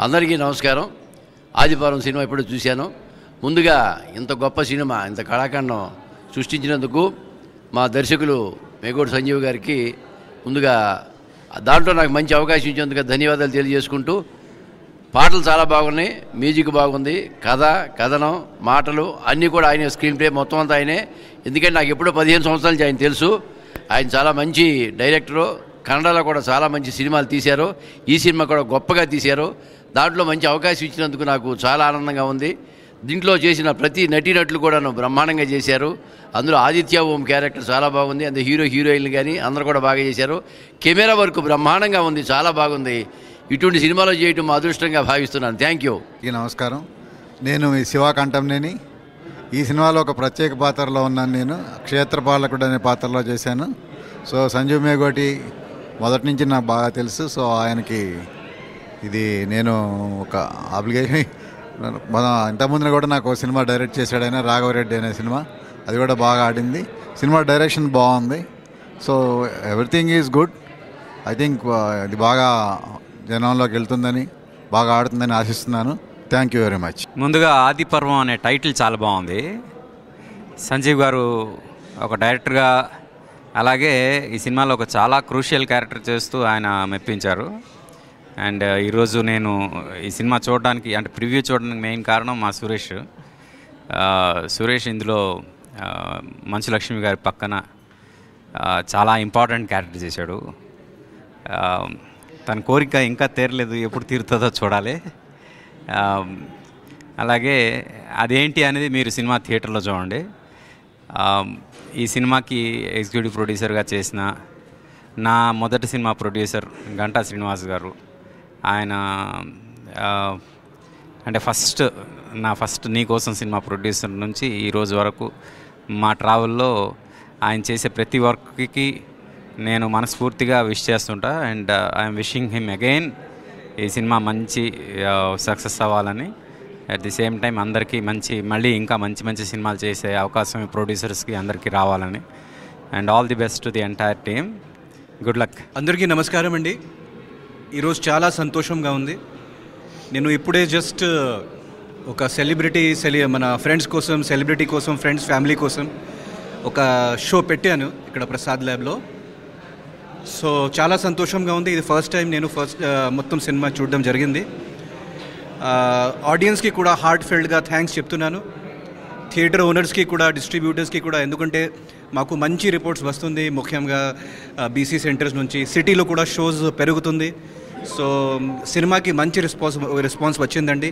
అందరికీ నమస్కారం. ఆదిపురం సినిమా ఇప్పుడు చూశాను. ముందుగా ఇంత గొప్ప సినిమా, ఇంత కళాఖండం సృష్టించినందుకు మా దర్శకులు మేగోడు సంజీవ్ గారికి ముందుగా దాంట్లో నాకు మంచి అవకాశం ఇచ్చేందుకు ధన్యవాదాలు తెలియజేసుకుంటూ, పాటలు చాలా బాగున్నాయి, మ్యూజిక్ బాగుంది, కథ, కథనం, మాటలు అన్నీ కూడా ఆయనే, స్క్రీన్ ప్లే మొత్తం అంతా ఆయనే. ఎందుకంటే నాకు ఎప్పుడో 15 సంవత్సరాల నుంచి ఆయన తెలుసు. ఆయన చాలా మంచి డైరెక్టరు. కన్నడలో కూడా చాలా మంచి సినిమాలు తీశారు. ఈ సినిమా కూడా గొప్పగా తీశారు. దాంట్లో మంచి అవకాశం ఇచ్చినందుకు నాకు చాలా ఆనందంగా ఉంది. దీంట్లో చేసిన ప్రతి నటీనటులు కూడాను బ్రహ్మాండంగా చేశారు. అందులో ఆదిత్య ఓం క్యారెక్టర్ చాలా బాగుంది. అందులో హీరోయిన్లు కానీ అందరూ కూడా బాగా చేశారు. కెమెరా వర్క్ బ్రహ్మాండంగా ఉంది, చాలా బాగుంది. ఇటువంటి సినిమాలో చేయటం మా అదృష్టంగా భావిస్తున్నాను. Thank you. నమస్కారం. నేను ఈ శివాకంఠంనేని. ఈ సినిమాలో ఒక ప్రత్యేక పాత్రలో ఉన్నాను. నేను క్షేత్రపాలకుడు అనే పాత్రలో చేశాను. సో సంజీవ్ మేగోటి మొదటి నుంచి నాకు బాగా తెలుసు. సో ఆయనకి ఇది నేను ఒక ఆబ్లిగేషన్. ఇంతకుముందు కూడా నాకు సినిమా డైరెక్ట్ చేశాడు ఆయన, రాఘవరెడ్డి అనే సినిమా. అది కూడా బాగా ఆడింది. సినిమా డైరెక్షన్ బాగుంది. So everything is good. I think ఇది బాగా జనంలోకి వెళ్తుందని, బాగా ఆడుతుందని ఆశిస్తున్నాను. Thank you very much. ముందుగా ఆదిపర్వం అనే టైటిల్ చాలా బాగుంది. సంజీవ్ గారు ఒక డైరెక్టర్గా, అలాగే ఈ సినిమాలో ఒక చాలా క్రూషియల్ క్యారెక్టర్ చేస్తూ ఆయన మెప్పించారు. అండ్ ఈరోజు నేను ఈ సినిమా చూడడానికి, అంటే ప్రివ్యూ చూడడానికి మెయిన్ కారణం మా సురేష్ ఇందులో మంచు లక్ష్మి గారి పక్కన చాలా ఇంపార్టెంట్ క్యారెక్టర్ చేశాడు. తన కోరిక ఇంకా తీరలేదు, ఎప్పుడు తీరుతుందో చూడాలి. అలాగే అదేంటి అనేది మీరు సినిమా థియేటర్లో చూడండి. ఈ సినిమాకి ఎగ్జిక్యూటివ్ ప్రొడ్యూసర్గా చేసిన నా మొదటి సినిమా ప్రొడ్యూసర్ గంటా శ్రీనివాస్ గారు. ఆయన అంటే నా ఫస్ట్ నీకోసం సినిమా ప్రొడ్యూసర్ నుంచి ఈరోజు వరకు మా ట్రావెల్లో ఆయన చేసే ప్రతి వర్క్కి నేను మనస్ఫూర్తిగా విష్ చేస్తుంటా. And I'm wishing him again ఈ సినిమా మంచి సక్సెస్ అవ్వాలని. అట్ ది సేమ్ టైం అందరికీ మళ్ళీ ఇంకా మంచి సినిమాలు చేసే అవకాశం ప్రొడ్యూసర్స్కి అందరికీ రావాలని. And all the best to the entire team. Good luck. అందరికీ నమస్కారం అండి. ఈరోజు చాలా సంతోషంగా ఉంది. నేను ఇప్పుడే జస్ట్ ఒక మన ఫ్రెండ్స్ కోసం, సెలబ్రిటీ కోసం, ఫ్రెండ్స్ ఫ్యామిలీ కోసం ఒక షో పెట్టాను ఇక్కడ ప్రసాద్ ల్యాబ్లో. సో చాలా సంతోషంగా ఉంది. ఇది ఫస్ట్ టైం నేను మొత్తం సినిమా చూడడం జరిగింది. ఆడియన్స్కి కూడా హార్ట్ ఫెల్డ్గా థ్యాంక్స్ చెప్తున్నాను. థియేటర్ ఓనర్స్కి కూడా, డిస్ట్రిబ్యూటర్స్కి కూడా. ఎందుకంటే మాకు మంచి రిపోర్ట్స్ వస్తుంది, ముఖ్యంగా బీసీ సెంటర్స్ నుంచి. సిటీలో కూడా షోస్ పెరుగుతుంది. సో సినిమాకి మంచి రెస్పాన్స్ వచ్చిందండి.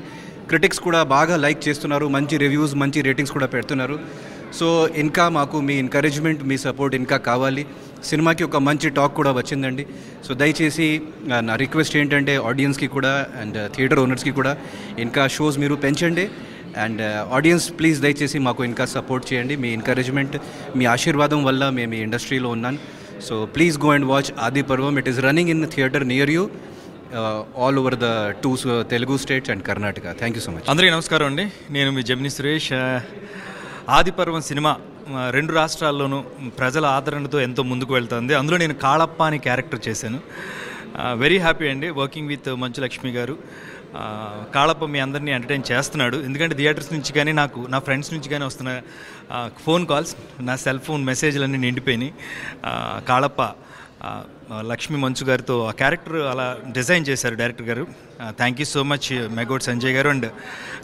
క్రిటిక్స్ కూడా బాగా లైక్ చేస్తున్నారు, మంచి రివ్యూస్, మంచి రేటింగ్స్ కూడా పెడుతున్నారు. సో ఇంకా మాకు మీ ఎంకరేజ్మెంట్, మీ సపోర్ట్ ఇంకా కావాలి. సినిమాకి ఒక మంచి టాక్ కూడా వచ్చిందండి. సో దయచేసి నా రిక్వెస్ట్ ఏంటంటే ఆడియన్స్కి కూడా అండ్ థియేటర్ ఓనర్స్కి కూడా ఇంకా షోస్ మీరు పెంచండి. అండ్ ఆడియన్స్ ప్లీజ్ దయచేసి మాకు ఇంకా సపోర్ట్ చేయండి. మీ ఎంకరేజ్మెంట్, మీ ఆశీర్వాదం వల్ల మేము ఈ ఇండస్ట్రీలో ఉన్నాను. So please go and watch Adiparvam. It is running in theatre near you all over the 2 Telugu states and Karnataka. Thank you so much. అందరికీ నమస్కారం అండి. నేను మీ జమిని సురేష్. ఆదిపర్వం సినిమా 2 రాష్ట్రాల్లోనూ ప్రజల ఆదరణతో ఎంతో ముందుకు వెళ్తుంది. అందులో నేను కాళప్ప అని క్యారెక్టర్ చేశాను. వెరీ హ్యాపీ అండి వర్కింగ్ విత్ మంచు లక్ష్మి గారు. కాళప్ప మీ అందరినీ ఎంటర్టైన్ చేస్తున్నాడు. ఎందుకంటే థియేటర్స్ నుంచి కానీ, నాకు నా ఫ్రెండ్స్ నుంచి కానీ వస్తున్న ఫోన్ కాల్స్, నా సెల్ ఫోన్ మెసేజ్లన్నీ నిండిపోయినాయి. కాళప్ప లక్ష్మీ మంచు గారితో ఆ క్యారెక్టర్ అలా డిజైన్ చేశారు డైరెక్టర్ గారు. Thank you so much Megod Sanjay గారు అండ్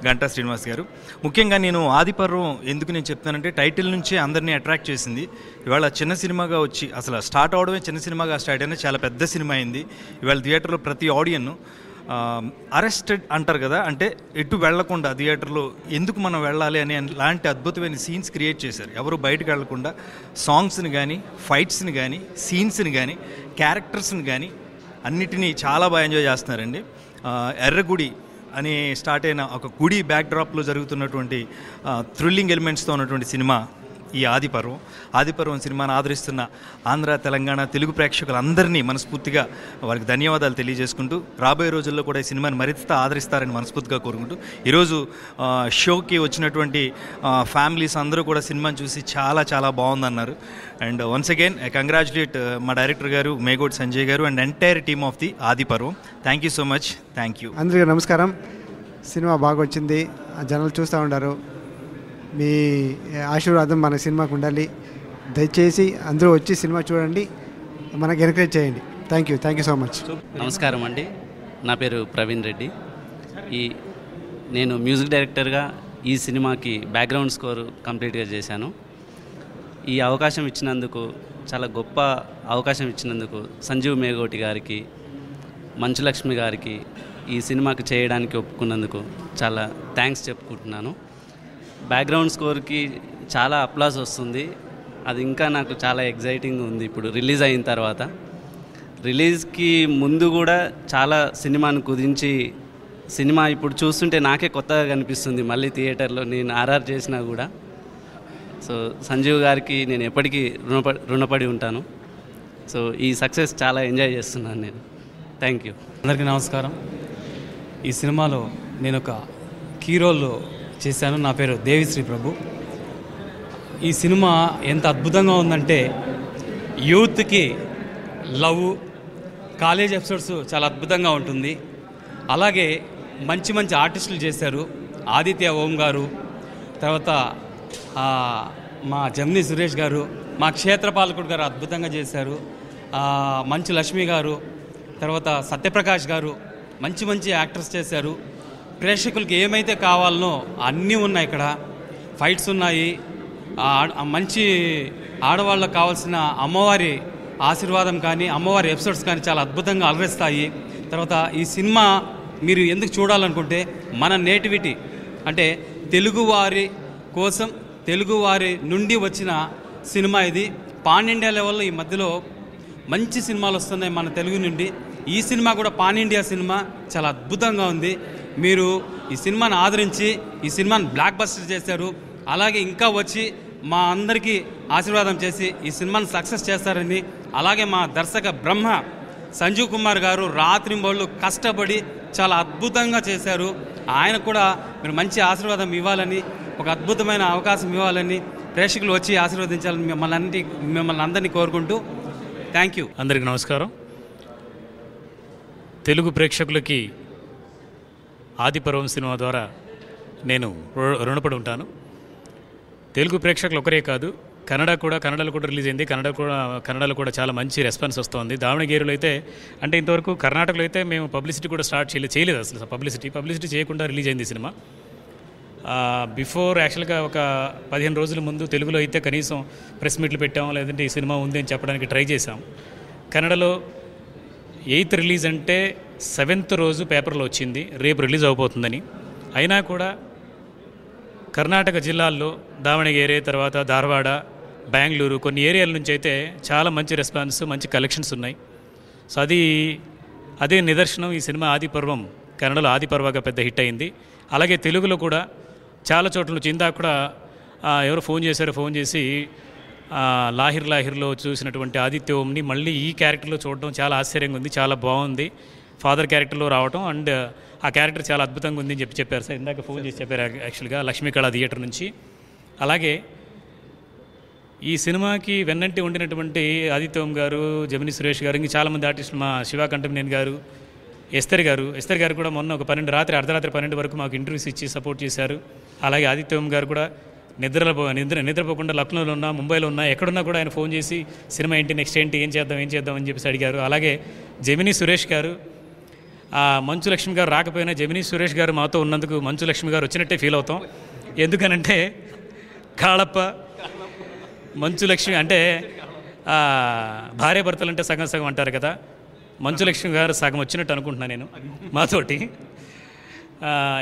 గంటా శ్రీనివాస్ గారు. ముఖ్యంగా నేను ఆదిపర్వం ఎందుకు నేను చెప్తానంటే, టైటిల్ నుంచే అందరినీ అట్రాక్ట్ చేసింది. ఇవాళ చిన్న సినిమాగా వచ్చి, అసలు స్టార్ట్ అవడమే చిన్న సినిమాగా స్టార్ట్ అయినా చాలా పెద్ద సినిమా అయింది. ఇవాళ థియేటర్లో ప్రతి ఆడియన్ అరెస్టెడ్ అంటారు కదా, అంటే ఎటు వెళ్లకుండా థియేటర్లో ఎందుకు మనం వెళ్ళాలి అని లాంటి అద్భుతమైన సీన్స్ క్రియేట్ చేశారు. ఎవరు బయటకు వెళ్లకుండా సాంగ్స్ని కానీ, ఫైట్స్ని కానీ, సీన్స్ని కానీ, క్యారెక్టర్స్ని కానీ అన్నిటినీ చాలా బాగా ఎంజాయ్ చేస్తున్నారండి. ఎర్రగుడి అని స్టార్ట్ అయిన ఒక గుడి బ్యాక్డ్రాప్లో జరుగుతున్నటువంటి థ్రిల్లింగ్ ఎలిమెంట్స్తో ఉన్నటువంటి సినిమా ఈ ఆదిపర్వం సినిమాను ఆదరిస్తున్న ఆంధ్ర, తెలంగాణ, తెలుగు ప్రేక్షకులందరినీ మనస్ఫూర్తిగా వారికి ధన్యవాదాలు తెలియజేసుకుంటూ రాబోయే రోజుల్లో కూడా ఈ సినిమాని మరింత ఆదరిస్తారని మనస్ఫూర్తిగా కోరుకుంటూ ఈరోజు షోకి వచ్చినటువంటి ఫ్యామిలీస్ అందరూ కూడా సినిమాని చూసి చాలా చాలా బాగుందన్నారు. And once again I congratulate మా డైరెక్టర్ గారు మేగోటి సంజయ్ గారు and entire team of the Adiparvam. Thank you so much. Thank you. అందరికీ నమస్కారం. సినిమా బాగా వచ్చింది, జనాలు చూస్తూ ఉంటారు. మీ ఆశీర్వాదం మన సినిమాకు ఉండాలి. దయచేసి అందరూ వచ్చి సినిమా చూడండి, మనకు ఎంకరేజ్ చేయండి. Thank you so much. నమస్కారం అండి, నా పేరు ప్రవీణ్ రెడ్డి. నేను మ్యూజిక్ డైరెక్టర్గా ఈ సినిమాకి బ్యాక్గ్రౌండ్ స్కోర్ కంప్లీట్గా చేశాను. ఈ అవకాశం ఇచ్చినందుకు, చాలా గొప్ప అవకాశం ఇచ్చినందుకు సంజీవ్ మేగోటి గారికి, మంచు లక్ష్మి గారికి ఈ సినిమాకి చేయడానికి ఒప్పుకున్నందుకు చాలా థ్యాంక్స్ చెప్పుకుంటున్నాను. బ్యాక్గ్రౌండ్ స్కోర్కి చాలా అప్లాస్ వస్తుంది, అది ఇంకా నాకు చాలా ఎగ్జైటింగ్ ఉంది. ఇప్పుడు రిలీజ్ అయిన తర్వాత, రిలీజ్కి ముందు కూడా చాలా సినిమాను కుదించి, సినిమా ఇప్పుడు చూస్తుంటే నాకే కొత్తగా కనిపిస్తుంది. మళ్ళీ థియేటర్లో నేను ఆర్ఆర్ చేసినా కూడా. సో సంజీవ్ గారికి నేను ఎప్పటికీ రుణపడి ఉంటాను. సో ఈ సక్సెస్ చాలా ఎంజాయ్ చేస్తున్నాను నేను. Thank you. అందరికీ నమస్కారం. ఈ సినిమాలో నేను ఒక కీ రోల్ చేశాను. నా పేరు దేవిశ్రీ ప్రభు. ఈ సినిమా ఎంత అద్భుతంగా ఉందంటే, యూత్కి లవ్, కాలేజ్ ఎపిసోడ్స్ చాలా అద్భుతంగా ఉంటుంది. అలాగే మంచి మంచి ఆర్టిస్టులు చేశారు. ఆదిత్య ఓం గారు, తర్వాత మా జమినీ సురేష్ గారు, మా క్షేత్రపాలకుడు గారు అద్భుతంగా చేశారు. మంచు లక్ష్మి గారు, తర్వాత సత్యప్రకాష్ గారు మంచి మంచి యాక్టర్స్ చేశారు. ప్రేక్షకులకి ఏమైతే కావాలనో అన్నీ ఉన్నాయి. ఇక్కడ ఫైట్స్ ఉన్నాయి, మంచి ఆడవాళ్ళకు కావాల్సిన అమ్మవారి ఆశీర్వాదం కానీ, అమ్మవారి ఎపిసోడ్స్ కానీ చాలా అద్భుతంగా అలరిస్తాయి. తర్వాత ఈ సినిమా మీరు ఎందుకు చూడాలనుకుంటే, మన నేటివిటీ అంటే తెలుగువారి కోసం, తెలుగువారి నుండి వచ్చిన సినిమా ఇది. పాన్ ఇండియా లెవెల్లో ఈ మధ్యలో మంచి సినిమాలు వస్తున్నాయి మన తెలుగు నుండి. ఈ సినిమా కూడా పాన్ ఇండియా సినిమా, చాలా అద్భుతంగా ఉంది. మీరు ఈ సినిమాని ఆదరించి ఈ సినిమాని బ్లాక్ బస్టర్ చేశారు. అలాగే ఇంకా వచ్చి మా అందరికీ ఆశీర్వాదం చేసి ఈ సినిమాని సక్సెస్ చేస్తారని, అలాగే మా దర్శక బ్రహ్మ సంజీవ్ కుమార్ గారు రాత్రింబళ్ళు కష్టపడి చాలా అద్భుతంగా చేశారు. ఆయన కూడా మీరు మంచి ఆశీర్వాదం ఇవ్వాలని, ఒక అద్భుతమైన అవకాశం ఇవ్వాలని, ప్రేక్షకులు వచ్చి ఆశీర్వదించాలని మిమ్మల్ని అందరినీ కోరుకుంటూ థ్యాంక్ యూ. అందరికీ నమస్కారం. తెలుగు ప్రేక్షకులకి ఆదిపర్వం సినిమా ద్వారా నేను రుణపడి ఉంటాను. తెలుగు ప్రేక్షకులు ఒకరే కాదు, కన్నడలో కూడా రిలీజ్ అయింది. కన్నడలో కూడా చాలా మంచి రెస్పాన్స్ వస్తుంది. దావణగిరిలో అయితే, అంటే ఇంతవరకు కర్ణాటకలో అయితే మేము పబ్లిసిటీ కూడా స్టార్ట్ చేయలేదు. అసలు పబ్లిసిటీ చేయకుండా రిలీజ్ అయింది ఈ సినిమా. బిఫోర్ యాక్చువల్గా ఒక 15 రోజుల ముందు తెలుగులో అయితే కనీసం ప్రెస్ మీట్లు పెట్టాము, లేదంటే ఈ సినిమా ఉంది అని చెప్పడానికి ట్రై చేసాం. కన్నడలో 8th రిలీజ్ అంటే 7th రోజు పేపర్లో వచ్చింది రేపు రిలీజ్ అవబోతుందని. అయినా కూడా కర్ణాటక జిల్లాల్లో దావణగిరి, తర్వాత ధారవాడ, బెంగళూరు, కొన్ని ఏరియాల నుంచి అయితే చాలా మంచి రెస్పాన్స్, మంచి కలెక్షన్స్ ఉన్నాయి. సో అదే నిదర్శనం. ఈ సినిమా ఆదిపర్వం కన్నడలో ఆదిపర్వగా పెద్ద హిట్ అయింది. అలాగే తెలుగులో కూడా చాలా చోట్ల నుంచి, ఇందాక కూడా ఎవరో ఫోన్ చేసి లాహిర్లో చూసినటువంటి ఆదిత్య ఓంని మళ్ళీ ఈ క్యారెక్టర్లో చూడడం చాలా ఆశ్చర్యంగా ఉంది, చాలా బాగుంది. ఫాదర్ క్యారెక్టర్లో రావడం, అండ్ ఆ క్యారెక్టర్ చాలా అద్భుతంగా ఉంది అని చెప్పారు సార్. ఇందాక ఫోన్ చేసి చెప్పారు యాక్చువల్గా లక్ష్మీకళ థియేటర్ నుంచి. అలాగే ఈ సినిమాకి వెన్నంటి ఉండినటువంటి ఆదిత్య ఓం గారు, జమినీ సురేష్ గారు, ఇంకా చాలామంది ఆర్టిస్టులు, మా శివ కంటంనేని గారు, ఎస్తర్ గారు కూడా మొన్న ఒక అర్ధరాత్రి 12 వరకు మాకు ఇంటర్వ్యూస్ ఇచ్చి సపోర్ట్ చేశారు. అలాగే ఆదిత్య ఓం గారు కూడా నిద్రపోకుండా లక్నోలో ఉన్నా, ముంబైలో ఉన్నా, ఎక్కడున్నా కూడా ఆయన ఫోన్ చేసి సినిమా ఏంటి, నెక్స్ట్ ఏంటి, ఏం చేద్దాం అని చెప్పేసి అడిగారు. అలాగే జమినీ సురేష్ గారు, మంచు లక్ష్మి గారు రాకపోయినా జమినీ సురేష్ గారు మాతో ఉన్నందుకు మంచు లక్ష్మి గారు వచ్చినట్టే ఫీల్ అవుతాం. ఎందుకనంటే కాళప్ప, మంచు లక్ష్మి అంటే భార్య భర్తలు అంటే సగం అంటారు కదా. మంచు లక్ష్మి గారు సగం వచ్చినట్టు అనుకుంటున్నాను నేను మాతోటి.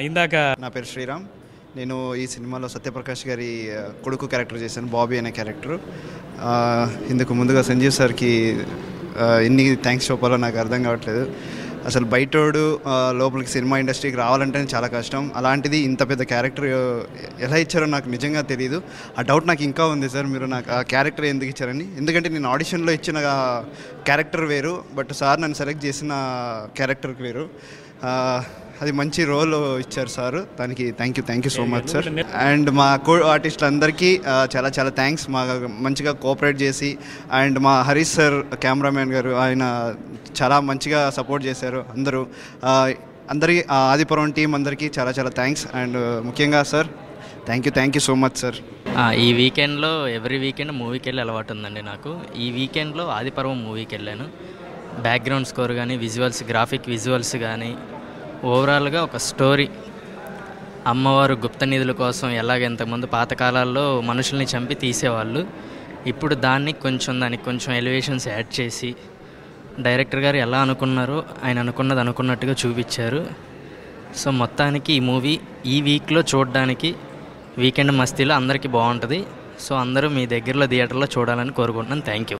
ఇందాక నా పేరు శ్రీరామ్. నేను ఈ సినిమాలో సత్యప్రకాష్ గారి కొడుకు క్యారెక్టర్ చేశాను, బాబీ అనే క్యారెక్టర్. ఇందుకు ముందుగా సంజీవ్ సార్కి ఎన్ని థ్యాంక్స్ చెప్పాలో నాకు అర్థం కావట్లేదు. అసలు బయటోడు లోపలికి సినిమా ఇండస్ట్రీకి రావాలంటేనే చాలా కష్టం. అలాంటిది ఇంత పెద్ద క్యారెక్టర్ ఎలా ఇచ్చారో నాకు నిజంగా తెలియదు. ఆ డౌట్ నాకు ఇంకా ఉంది సార్, మీరు నాకు ఆ క్యారెక్టర్ ఎందుకు ఇచ్చారని. ఎందుకంటే నేను ఆడిషన్లో ఇచ్చిన క్యారెక్టర్ వేరు, బట్ సార్ నన్ను సెలెక్ట్ చేసిన క్యారెక్టర్కి వేరు. అది మంచి రోల్ ఇచ్చారు సార్, దానికి thank you so much sir. And మా కో ఆర్టిస్టులందరికీ చాలా చాలా థ్యాంక్స్, మా మంచిగా కోఆపరేట్ చేసి. అండ్ మా హరీష్ సార్ కెమెరామ్యాన్ గారు, ఆయన చాలా మంచిగా సపోర్ట్ చేశారు. అందరికీ ఆదిపురం టీం అందరికీ చాలా చాలా థ్యాంక్స్. అండ్ ముఖ్యంగా sir thank you so much sir. ఈ వీకెండ్లో ఎవ్రీ వీకెండ్ మూవీకి వెళ్ళి అలవాటు ఉందండి నాకు. ఈ వీకెండ్లో ఆదిపర్వం మూవీకి వెళ్ళాను. బ్యాక్గ్రౌండ్ స్కోర్ కానీ, విజువల్స్, గ్రాఫిక్ విజువల్స్ కానీ, ఓవరాల్గా ఒక స్టోరీ. అమ్మవారు గుప్త నిధుల కోసం ఎలాగ ఇంతకుముందు పాతకాలాల్లో మనుషుల్ని చంపి తీసేవాళ్ళు, ఇప్పుడు దానికి కొంచెం ఎలివేషన్స్ యాడ్ చేసి డైరెక్టర్ గారు ఎలా అనుకున్నారో ఆయన అనుకున్నది అనుకున్నట్టుగా చూపించారు. సో మొత్తానికి ఈ మూవీ ఈ వీక్లో చూడడానికి వీకెండ్ మస్తీలో అందరికీ బాగుంటుంది. సో అందరూ మీ దగ్గరలో థియేటర్లో చూడాలని కోరుకుంటున్నాను. Thank you.